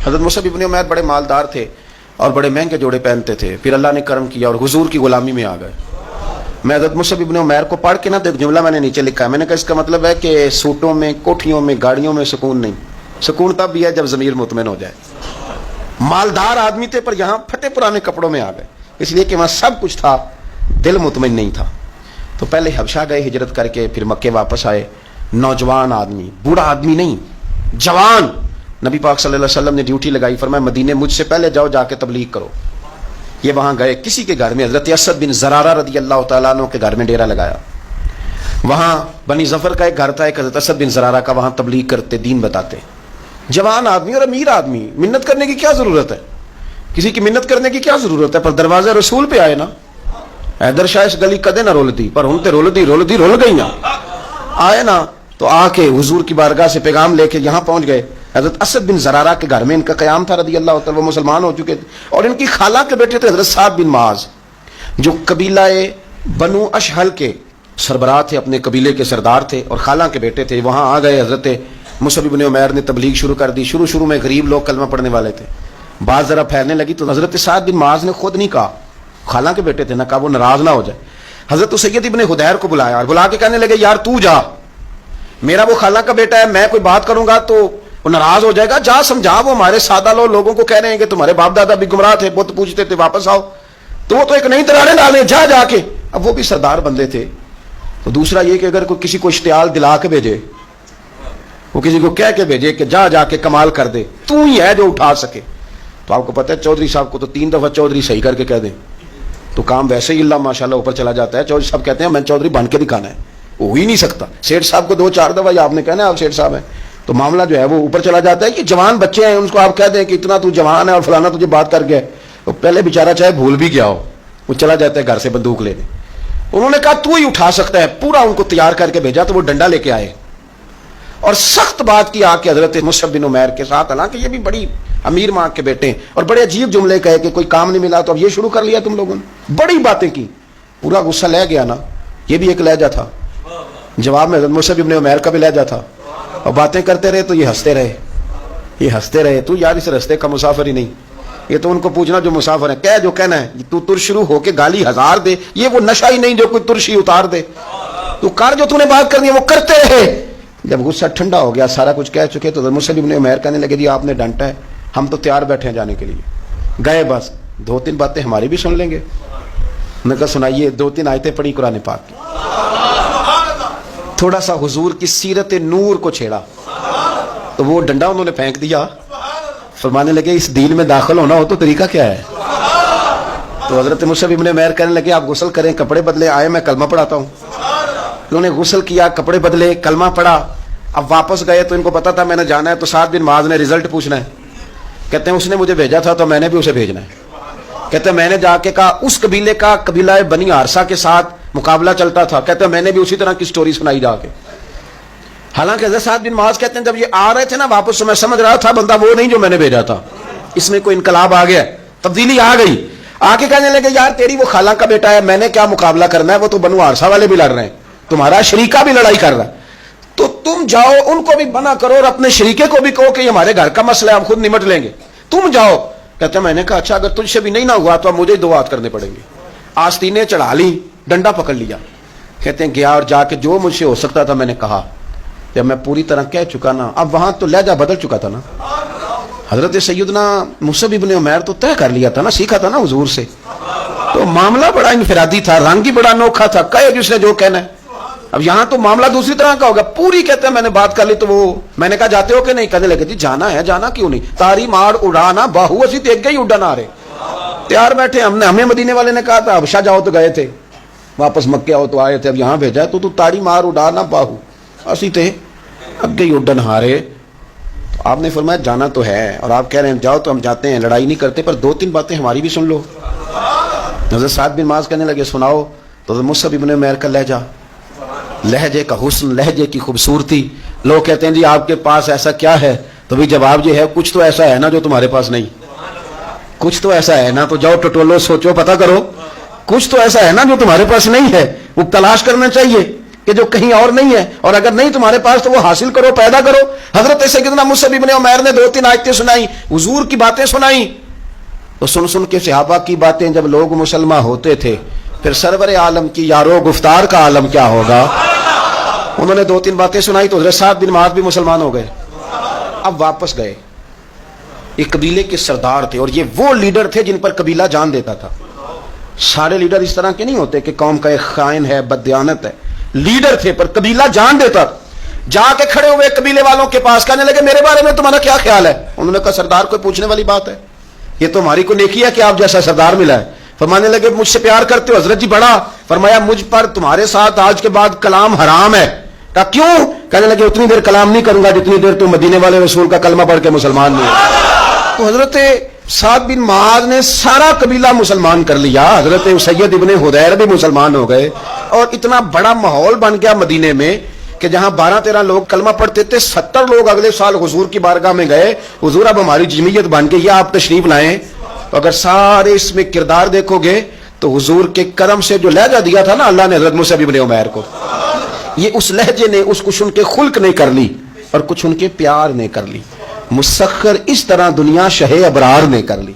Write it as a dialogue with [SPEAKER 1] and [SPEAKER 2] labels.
[SPEAKER 1] حضرت مصعب ابن عمیر بڑے مالدار تھے اور بڑے مہنگے جوڑے پہنتے تھے، پھر اللہ نے کرم کیا اور حضور کی غلامی میں آ گئے۔ میں حضرت مصعب ابن عمیر کو پڑھ کے نا ایک جملہ میں نے نیچے لکھا ہے، میں نے کہا اس کا مطلب ہے کہ سوٹوں میں، کوٹھیوں میں، گاڑیوں میں سکون نہیں، سکون تب بھی ہے جب ضمیر مطمئن ہو جائے۔ مالدار آدمی تھے پر یہاں پھٹے پرانے کپڑوں میں آ گئے، اس لیے کہ وہاں سب کچھ تھا، دل مطمئن نہیں تھا۔ تو پہلے حبشہ گئے ہجرت کر کے، پھر مکے واپس آئے۔ نوجوان آدمی، بوڑھا آدمی نہیں، جوان، نبی پاک صلی اللہ علیہ وسلم نے ڈیوٹی لگائی، فرمایا مدینے مجھ سے پہلے جاؤ، جا کے تبلیغ کرو۔ یہ وہاں گئے، کسی کے گھر میں، حضرت اسد بن زرارہ رضی اللہ تعالیٰ عنہ کے گھر میں ڈیرا لگایا۔ وہاں بنی ظفر کا ایک گھر تھا، ایک حضرت اسد بن زرارہ کا، وہاں تبلیغ کرتے، دین بتاتے۔ جوان آدمی اور امیر آدمی، منت کرنے کی کیا ضرورت ہے؟ کسی کی منت کرنے کی کیا ضرورت ہے؟ پر دروازہ رسول پہ آئے نا، حیدر شاہ اس گلی کدے نہ رول دی، پر ہن تے رول گئی نا، آئے نا تو آ کے حضور کی بارگاہ سے پیغام لے کے یہاں پہنچ گئے۔ حضرت اسد بن زرارہ کے گھر میں ان کا قیام تھا رضی اللہ تعالیٰ، وہ مسلمان ہو چکے تھے، اور ان کی خالہ کے بیٹے تھے حضرت سعد بن معاذ، جو قبیلہ بنو اشہل کے سربراہ تھے، اپنے قبیلے کے سردار تھے، اور خالہ کے بیٹے تھے۔ وہاں آ گئے، حضرت مصعب بن عمیر نے تبلیغ شروع کر دی۔ شروع میں غریب لوگ کلمہ پڑھنے والے تھے، بات ذرا پھیلنے لگی تو حضرت سعد بن معاذ نے خود نہیں کہا، خالہ کے بیٹے تھے، نہ کہا وہ ناراض نہ ہو جائے۔ حضرت سید ابن حدیر کو بلایا اور بلا کے کہنے لگے یار تو جا، میرا وہ خالہ کا بیٹا ہے، میں کوئی بات کروں گا تو وہ ناراض ہو جائے گا، جا سمجھا، وہ ہمارے سادہ لوگوں کو کہہ رہے ہیں کہ تمہارے باپ دادا بھی گمراہ تھے، بت پوجتے تھے، واپس آؤ، تو وہ تو ایک نئی دراڑیں ڈالیں، جا کے۔ اب وہ بھی سردار بندے تھے۔ تو دوسرا یہ کہ اگر کوئی کسی کو اشتعال دلا کے بھیجے، وہ کسی کو کہہ کے بھیجے کہ جا کے کمال کر دے، تو ہی ہے جو اٹھا سکے، تو آپ کو پتہ ہے چودھری صاحب کو تو 3 دفعہ چودھری صحیح کر کے کہہ دیں تو کام ویسے ہی اللہ ماشاءاللہ اوپر چلا جاتا ہے۔ چودھری صاحب کہتے ہیں میں چودھری بن کے دکھانا ہے، ہو ہی نہیں سکتا۔ سیٹھ صاحب کو 2-4 دفعہ آپ نے کہنا ہے آپ سیٹھ صاحب ہیں، تو معاملہ جو ہے وہ اوپر چلا جاتا ہے۔ کہ جوان بچے ہیں، ان کو آپ کہہ دیں کہ اتنا تو جوان ہے اور فلانا تجھے بات کر گیا، تو پہلے بیچارہ چاہے بھول بھی گیا ہو، وہ چلا جاتا ہے گھر سے بندوق لینے۔ انہوں نے کہا تو ہی اٹھا سکتا ہے، پورا ان کو تیار کر کے بھیجا، تو وہ ڈنڈا لے کے آئے اور سخت بات کی آ کے حضرت مصعب بن عمیر کے ساتھ، حالانکہ یہ بھی بڑی امیر ماں کے بیٹے ہیں، اور بڑے عجیب جملے کہے کہ کوئی کام نہیں ملا تو اب یہ شروع کر لیا تم لوگوں نے، بڑی باتیں کی، پورا غصہ لے گیا نا۔ یہ بھی ایک لہجہ تھا، جواب میں حضرت مصعب بن عمیر کا بھی لہجہ تھا، اور باتیں کرتے رہے تو یہ ہنستے رہے، تو یار اس رستے کا مسافر ہی نہیں، یہ تو ان کو پوچھنا جو مسافر ہے، کہہ جو کہنا ہے، تو تر شروع ہو کے گالی 1000 دے، یہ وہ نشہ ہی نہیں جو کوئی ترشی اتار دے، تو کر جو تو نے بات کرنی ہے وہ کرتے رہے۔ جب غصہ ٹھنڈا ہو گیا، سارا کچھ کہہ چکے، تو مصعب بن عمیر کہنے لگے جی آپ نے ڈانٹا ہے، ہم تو تیار بیٹھے ہیں جانے کے لیے۔ گئے، بس 2-3 باتیں ہماری بھی سن لیں گے۔ میں کہا سنائیے، 2-3 آیتیں پڑھی قرآن پاک کی، تھوڑا سا حضور کی سیرت نور کو چھیڑا، تو وہ ڈنڈا انہوں نے پھینک دیا، فرمانے لگے اس دین میں داخل ہونا ہو تو طریقہ کیا ہے؟ تو حضرت مصعب بن عمیر کہنے لگے آپ غسل کریں، کپڑے بدلے، آئے میں کلمہ پڑھاتا ہوں۔ انہوں نے غسل کیا، کپڑے بدلے، کلمہ پڑھا۔ اب واپس گئے تو ان کو پتا تھا میں نے جانا ہے، تو سعد بن معاذ نے رزلٹ پوچھنا ہے، کہتے ہیں اس نے مجھے بھیجا تھا تو میں نے بھی اسے بھیجنا ہے۔ کہتے ہیں میں نے جا کے کہا اس قبیلے کا، قبیلہ بنی عارصہ کے ساتھ مقابلہ چلتا تھا، کہتے ہیں میں نے بھی اسی طرح کی سٹوری سنائی جا کے۔ حالانکہ حضرت سعد بن معاذ کہتے ہیں جب یہ آ رہے تھے نا واپس، تو میں سمجھ رہا تھا بندہ وہ نہیں جو میں نے بھیجا تھا، اس میں کوئی انقلاب آ گیا، تبدیلی آ گئی۔ آ کے کہنے لگے یار تیری وہ خالہ کا بیٹا ہے، میں نے کیا مقابلہ کرنا ہے، وہ تو بنو عارصہ والے بھی لڑ رہے ہیں، تمہارا شریکہ بھی لڑائی کر رہا ہے، تو تم جاؤ ان کو بھی منع کرو اور اپنے شریکے کو بھی کہو کہ یہ ہمارے گھر کا مسئلہ ہے، ہم خود نمٹ لیں گے، تم جاؤ۔ کہتے ہیں میں نے کہا اچھا اگر تجھ سے بھی نہیں نہ ہوا تو اب مجھے ہی 2 ہاتھ کرنے پڑیں گے۔ آستینیں چڑھا لی، ڈنڈا پکڑ لیا، کہتے ہیں گیا اور جا کے جو مجھ سے ہو سکتا تھا میں نے کہا۔ جب میں پوری طرح کہہ چکا نا، اب وہاں تو لہجہ بدل چکا تھا نا، حضرت سیدنا مصعب بن عمیر تو طے کر لیا تھا نا، سیکھا تھا نا حضور سے، تو معاملہ بڑا انفرادی تھا، رنگ ہی بڑا انوکھا تھا، کہے جس نے جو کہنا ہے۔ اب یہاں تو معاملہ دوسری طرح کا ہوگا، پوری کہتے ہیں میں نے بات کر لی، تو وہ میں نے کہا جاتے ہو کہ نہیں، کہنے لگے جی جانا ہے، جانا کیوں نہیں، تاری مار اڑانا باہو اسی دیکھ گئی اڈن آ رہے، تیار بیٹھے ہمیں مدینے والے نے کہا تھا حبشہ جاؤ تو گئے تھے، واپس مکے آؤ تو آئے تھے، اب یہاں بھیجا تو تاڑی مار اڑانا باہو اسی تھے اگے ہی اڈن ہارے۔ تو آپ نے فرمایا جانا تو ہے، اور آپ کہہ رہے ہیں جاؤ تو ہم جاتے ہیں، لڑائی نہیں کرتے، پر 2-3 باتیں ہماری بھی سن لو۔ حضرت سعد بن معاذ کہنے لگے سناؤ۔ تو حضرت مصعب بن عمیر کا لہجے کا حسن، لہجے کی خوبصورتی، لوگ کہتے ہیں جی آپ کے پاس ایسا کیا ہے، تو بھی جواب یہ ہے کچھ تو ایسا ہے نا جو تمہارے پاس نہیں، کچھ تو ایسا ہے نا، تو جاؤ ٹٹولو سوچو پتہ کرو، کچھ تو ایسا ہے نا جو تمہارے پاس نہیں ہے، وہ تلاش کرنا چاہیے۔ کہ جو کہیں اور نہیں ہے, اور اگر نہیں تمہارے پاس تو وہ حاصل کرو, پیدا کرو. حضرت سیدنا مصعب ابن عمیر نے 2-3 آیتیں سنائی, حضور کی باتیں سنائی. تو سن سن کے صحابہ کی باتیں جب لوگ مسلمان ہوتے تھے, پھر سرور عالم کی یارو گفتار کا عالم کیا ہوگا. انہوں نے 2-3 باتیں سنائی تو حضرت سعد بن معاذ بھی مسلمان ہو گئے. اب واپس گئے, ایک قبیلے کے سردار تھے, اور یہ وہ لیڈر تھے جن پر قبیلہ جان دیتا تھا. سارے لیڈر اس طرح کے نہیں ہوتے کہ قوم کا ایک خائن ہے, بددیانت ہے. لیڈر تھے پر قبیلہ جان دیتا. جا کے کھڑے ہوئے قبیلے والوں کے پاس, کہنے لگے میرے بارے میں تمہارا کیا خیال ہے. انہوں نے کہا سردار کوئی پوچھنے والی بات ہے, یہ تو ہماری کو نیکی ہے کہ آپ جیسا سردار ملا ہے. فرمانے لگے مجھ سے پیار کرتے ہو. حضرت جی بڑا. فرمایا مجھ پر تمہارے ساتھ آج کے بعد کلام حرام ہے. کہا کیوں؟ کہنے لگے اتنی دیر کلام نہیں کروں گا جتنی دیر تم مدینے والے رسول کا کلمہ پڑھ کے مسلمان نہیں ہو. تو حضرت سعد بن معاذ نے سارا قبیلہ مسلمان کر لیا. حضرت سید ابن حدیر بھی مسلمان ہو گئے, اور اتنا بڑا ماحول بن گیا مدینے میں کہ جہاں 12-13 لوگ کلمہ پڑھتے تھے, 70 لوگ اگلے سال حضور کی بارگاہ میں گئے, حضور اب ہماری جمعیت بن گئی, یہ آپ تشریف لائیں. تو اگر سارے اس میں کردار دیکھو گے تو حضور کے کرم سے جو لہجہ دیا تھا نا اللہ نے حضرت مصعب ابن عمیر کو, یہ اس لہجے نے اس کچھ ان کے خلق نے کر لی اور کچھ ان کے پیار نے کر لی. مسخر اس طرح دنیا شہ ابرار نے کر لی.